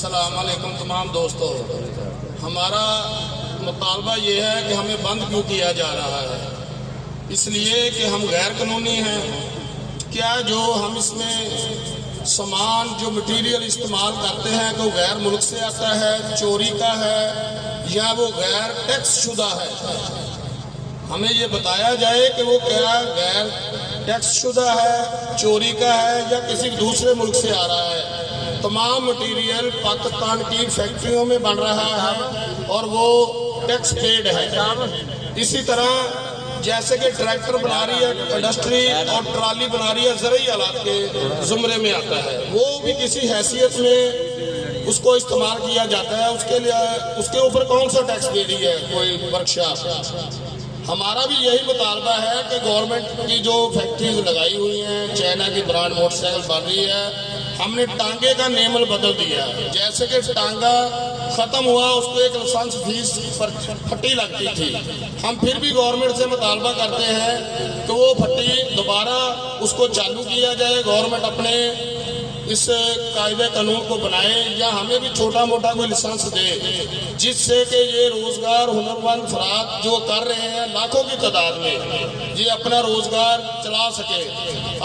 अस्सलाम वालेकुम तमाम दोस्तों। हमारा मुतालबा ये है कि हमें बंद क्यों किया जा रहा है, इसलिए कि हम गैर कानूनी हैं। क्या जो हम इसमें सामान जो मटेरियल इस्तेमाल करते हैं तो गैर मुल्क से आता है, चोरी का है या वो गैर टैक्स शुदा है? हमें ये बताया जाए कि वो क्या गैर टैक्स शुदा है, चोरी का है या किसी दूसरे मुल्क से आ रहा है। तमाम मटेरियल पाकिस्तान की फैक्ट्रियों में बन रहा है और वो टैक्स पेड है। इसी तरह जैसे कि ट्रैक्टर बना रही है इंडस्ट्री और ट्राली बना रही है ज़रूरी आलात के ज़ुमरे में आता है, वो भी किसी हैसियत में उसको इस्तेमाल किया जाता है। उसके लिए उसके ऊपर कौन सा टैक्स दे रही है कोई वर्कशॉप? हमारा भी यही मुतालबा है कि गवर्नमेंट की जो फैक्ट्रीज लगाई हुई हैं, चाइना की ब्रांड मोटरसाइकिल बन रही है, हमने टांगे का नेमल बदल दिया। जैसे कि टांगा ख़त्म हुआ उसको एक लाइसेंस फीस पर फट्टी लगती थी, हम फिर भी गवर्नमेंट से मुतालबा करते हैं कि वो फट्टी दोबारा उसको चालू किया जाए, गवर्नमेंट अपने इस कायदे कानून को बनाए या हमें भी छोटा मोटा कोई लाइसेंस दे, जिससे कि ये रोज़गार हुनरमंद अफराद जो कर रहे हैं लाखों की तादाद में, ये अपना रोज़गार चला सके।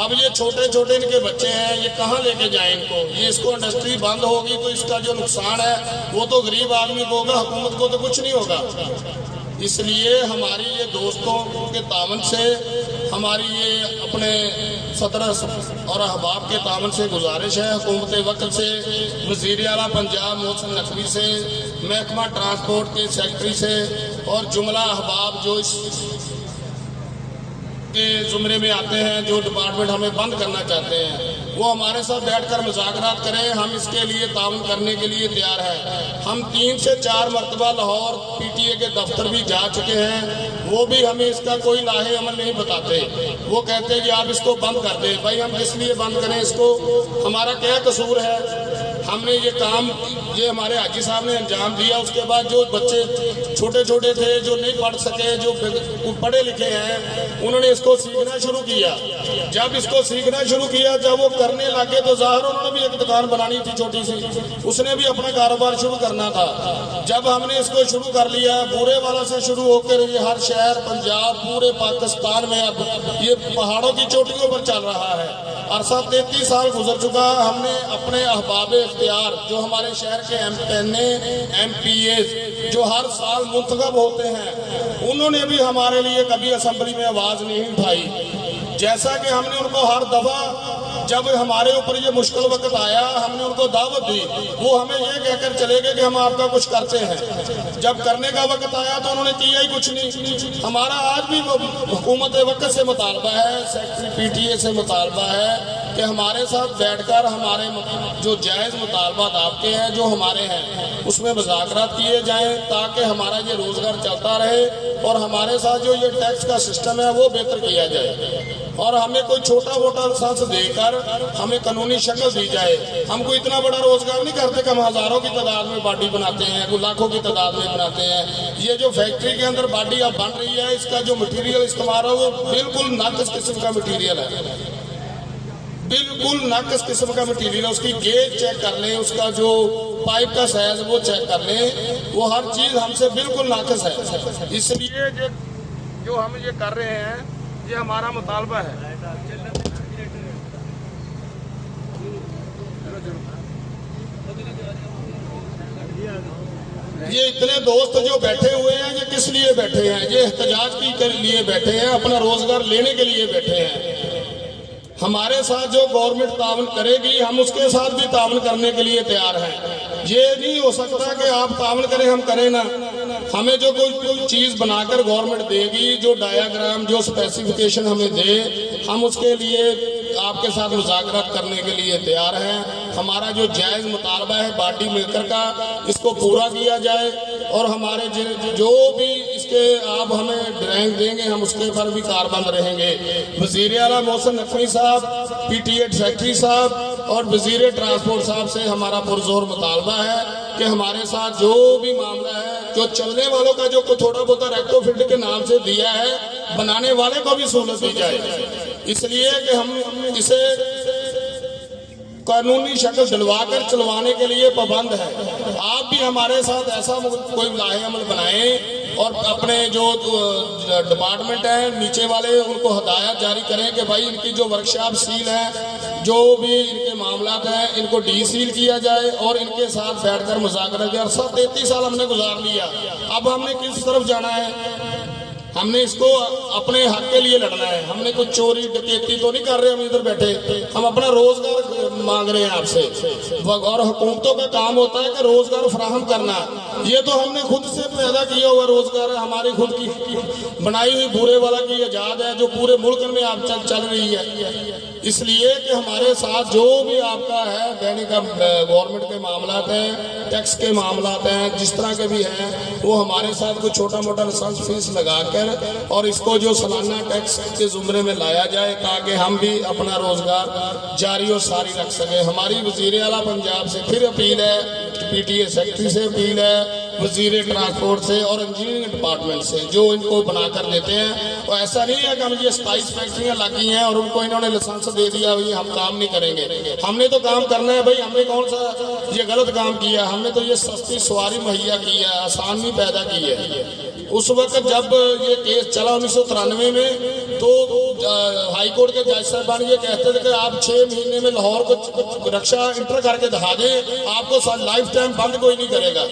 अब ये छोटे छोटे इनके बच्चे हैं, ये कहाँ लेके जाएं इनको? ये इसको इंडस्ट्री बंद होगी तो इसका जो नुकसान है वो तो गरीब आदमी को होगा, हुकूमत को तो कुछ नहीं होगा। इसलिए हमारी ये दोस्तों के तावन से, हमारी ये अपने सदर और अहबाब के तावन से गुजारिश है, हुकूमत वक्त से, वज़ीर आला पंजाब मोहसिन नकवी से, महकमा ट्रांसपोर्ट के सेक्रेटरी से और जुमला अहबाब जो इस के ज़ुमरे में आते हैं, जो डिपार्टमेंट हमें बंद करना चाहते हैं, वो हमारे साथ बैठकर मुज़ाकरात करें। हम इसके लिए ताउन करने के लिए तैयार हैं। हम 3 से 4 मरतबा लाहौर PTA के दफ्तर भी जा चुके हैं, वो भी हमें इसका कोई लाहे अमल नहीं बताते। वो कहते हैं कि आप इसको बंद कर दें। भाई हम किस लिए बंद करें इसको? हमारा क्या कसूर है? हमने ये काम ये हमारे हाजी साहब ने अंजाम दिया। उसके बाद जो बच्चे छोटे छोटे थे जो नहीं पढ़ सके, जो पढ़े लिखे हैं, उन्होंने इसको सीखना शुरू किया। जब इसको सीखना शुरू किया, जब वो करने लगे तो ज़ाहिर उन्होंने भी एक दुकान बनानी थी छोटी सी, उसने भी अपना कारोबार शुरू करना था। जब हमने इसको शुरू कर लिया, बुरे वाला से शुरू होकर ये हर शहर पंजाब पूरे पाकिस्तान में अब ये पहाड़ों की चोटियों पर चल रहा है। अरसा 33 साल गुजर चुका। हमने अपने अहबाब इख्तियार जो हमारे शहर के MPA जो हर साल मुंतखब होते हैं, उन्होंने भी हमारे लिए कभी असेंबली में आवाज़ नहीं उठाई। जैसा कि हमने उनको हर दफ़ा जब हमारे ऊपर ये मुश्किल वक्त आया, हमने उनको दावत दी, वो हमें ये कहकर चले गए कि हम आपका कुछ करते हैं। जब करने का वक्त आया तो उन्होंने किया ही कुछ नहीं। हमारा आज भी हुकूमत वक्त से मुतालबा है, सेक्रेटरी PTA से मुतालबा है कि हमारे साथ बैठकर हमारे जो जायज़ मुतालबात आपके हैं, जो हमारे हैं, उसमें मुज़ाकरात किए जाएँ ताकि हमारा ये रोज़गार चलता रहे और हमारे साथ जो ये टैक्स का सिस्टम है वो बेहतर किया जाए और हमें कोई छोटा मोटा लाइसेंस देकर हमें कानूनी शक्ल दी जाए। हम कोई इतना बड़ा रोज़गार नहीं करते कि हम हज़ारों की तादाद में बाडी बनाते हैं, कोई लाखों की तादाद में बनाते हैं। ये जो फैक्ट्री के अंदर बाडी अब बन रही है, इसका जो मटीरियल इस्तेमाल है वो बिल्कुल नाक़िस किस्म का मटीरियल है, बिल्कुल नाक़िस किस्म का मटीरियल है। उसकी गेज चेक कर लें, उसका जो पाइप का साइज वो चेक कर लें, वो हर चीज़ हमसे बिल्कुल नाक़िस है। इसलिए जो हम ये कर रहे हैं, ये हमारा मुतालबा है। ये इतने दोस्त जो बैठे हुए हैं, ये किस लिए बैठे हैं? ये एहतजाज के लिए बैठे हैं, अपना रोजगार लेने के लिए बैठे हैं। हमारे साथ जो गवर्नमेंट तावन करेगी, हम उसके साथ भी तावन करने के लिए तैयार हैं। ये नहीं हो सकता कि आप तावन करें हम करें ना। हमें जो कोई चीज़ बनाकर गवर्नमेंट देगी, जो डायाग्राम जो स्पेसिफिकेशन हमें दे, हम उसके लिए आपके साथ मुज़ाकरात करने के लिए तैयार हैं। हमारा जो जायज़ मुतालबा है बाडी मेकर का, इसको पूरा किया जाए और हमारे जो भी इसके आप हमें ड्राइंग देंगे, हम उसके पर भी कारबंद रहेंगे। वज़ीर आला मोहसिन नकवी साहब, PTA सेक्रेटरी साहब और वज़ीर ट्रांसपोर्ट साहब से हमारा पुरजोर मुतालबा है कि हमारे साथ जो भी मामला है, जो चलने वालों का जो थोड़ा बहुत रेक्टोफिट के नाम से दिया है, बनाने वाले को भी सहूलत दी जाए। इसलिए कि हम इसे कानूनी शक्ल दिलवा कर चलवाने के लिए पाबंद है। आप भी हमारे साथ ऐसा कोई लाहे अमल बनाएं और अपने जो डिपार्टमेंट है नीचे वाले उनको हदायत जारी करें कि भाई इनकी जो वर्कशॉप सील है, जो भी इनके मामलात हैं, इनको डी सील किया जाए और इनके साथ बैठकर मुज़ाकरा किया। 33 साल हमने गुजार लिया, अब हमने किस तरफ जाना है? हमने इसको अपने हक के लिए लड़ना है। हमने कोई चोरी डकैती तो नहीं कर रहे हम इधर बैठे, हम अपना रोजगार मांग रहे हैं आपसे। और हुकूमतों का काम होता है कि रोजगार फराहम करना। ये तो हमने खुद से पैदा किया हुआ रोजगार है, हमारी खुद की बनाई हुई बूरे वाला की इजाद है, जो पूरे मुल्क में आप चल रही है। इसलिए कि हमारे साथ जो भी आपका है दैनिक गवर्नमेंट के मामलात हैं, टैक्स के मामलात हैं, जिस तरह के भी हैं, वो हमारे साथ कोई छोटा मोटा लाइसेंस फीस लगाकर और इसको जो सालाना टैक्स के जुमरे में लाया जाए ताकि हम भी अपना रोजगार जारी और सारी रख सकें। हमारी वज़ीर आला पंजाब से फिर अपील है, PTA सेक्रेटरी से अपील है, वज़ीर ट्रांसपोर्ट से और इंजीनियरिंग डिपार्टमेंट से, जो इनको बनाकर देते हैं। और ऐसा नहीं है कि हम ये 27 फैक्ट्रियाँ लगी हैं और उनको इन्होंने लाइसेंस दे दिया भाई हम काम नहीं करेंगे। हमने तो काम करना है भाई, हमने कौन सा ये गलत काम किया? हमने तो ये सस्ती सवारी मुहैया की है, आसानी पैदा की है। उस वक्त जब ये केस चला 1993 में, तो हाई कोर्ट के जज साहबान ये कहते थे कि आप 6 महीने में लाहौर को रक्षा इंटर करके दिखा दें, आपको लाइफ टाइम बंद कोई नहीं करेगा।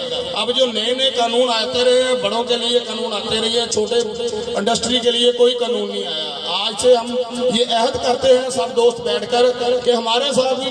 अब जो नए नए कानून आते रहे हैं, बड़ों के लिए कानून आते रहे हैं, छोटे इंडस्ट्री के लिए कोई कानून नहीं आया। आज से हम ये अहद करते हैं सब दोस्त बैठकर कि हमारे साथ भी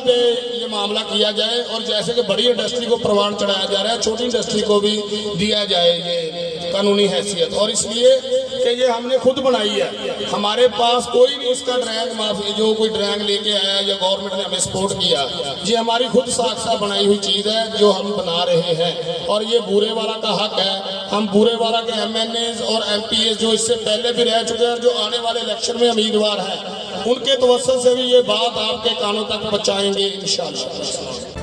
ये मामला किया जाए और जैसे कि बड़ी इंडस्ट्री को परवान चढ़ाया जा रहा है, छोटी इंडस्ट्री को भी दिया जाए ये कानूनी हैसियत। और इसलिए कि ये हमने खुद बनाई है, हमारे पास कोई नहीं इसका ड्रैग माफी जो कोई ड्रैग लेके आया या गवर्नमेंट ने हमें सपोर्ट किया। ये हमारी खुद साख्ता बनाई हुई चीज़ है जो हम बना रहे हैं और ये बूरे वाला का हक है। हम बूरे वाला के MNAs और MPAs जो इससे पहले भी रह चुके हैं, जो आने वाले इलेक्शन में उम्मीदवार हैं, उनके तवज्जुह से भी ये बात आपके कानों तक पहुँचाएंगे इंशाअल्लाह।